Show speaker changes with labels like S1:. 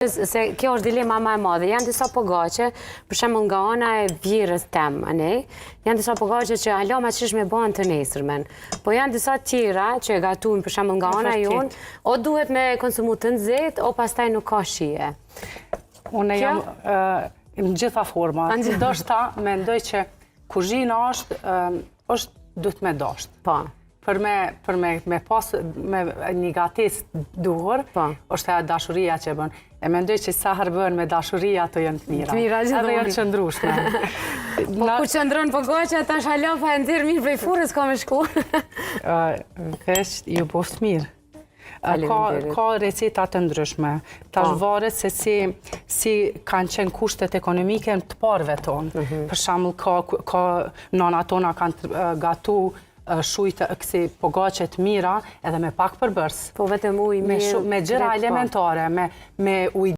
S1: Se kjo është dilema më e madhe. Janë disa pogače, për shembull nga ana e vjerës tem, janë disa pogače që alo ma çish me bën të nesërmen. Po janë disa tjera që e gatojnë për shembull nga ana jon, o duhet me konsumu të nxehtë, o pastaj nuk ka shije.
S2: Unë jam në gjitha forma. Ndoshta mendoj që kuzhina është duhet me dashur.
S1: Po.
S2: Për me pas një gatis duhur, është e dashuria që bën. E mendoj që sa herë bën me dashuria ato janë të mira. Edhe janë qëndrueshme.
S1: Po ku qëndron pogaça tash alo pa e nxjerr mirë prej furrës ka me shku.
S2: Veç ju boft mirë. Ka receta të ndryshme. Tash varet se si kanë qenë kushtet ekonomike të parëve tonë. Për shembull ka nana tona kanë gatu shujtë kësi pogace të mira edhe me pak përbërs.
S1: Po vetëm ujë mirë.
S2: Me gjëra elementare, me ujë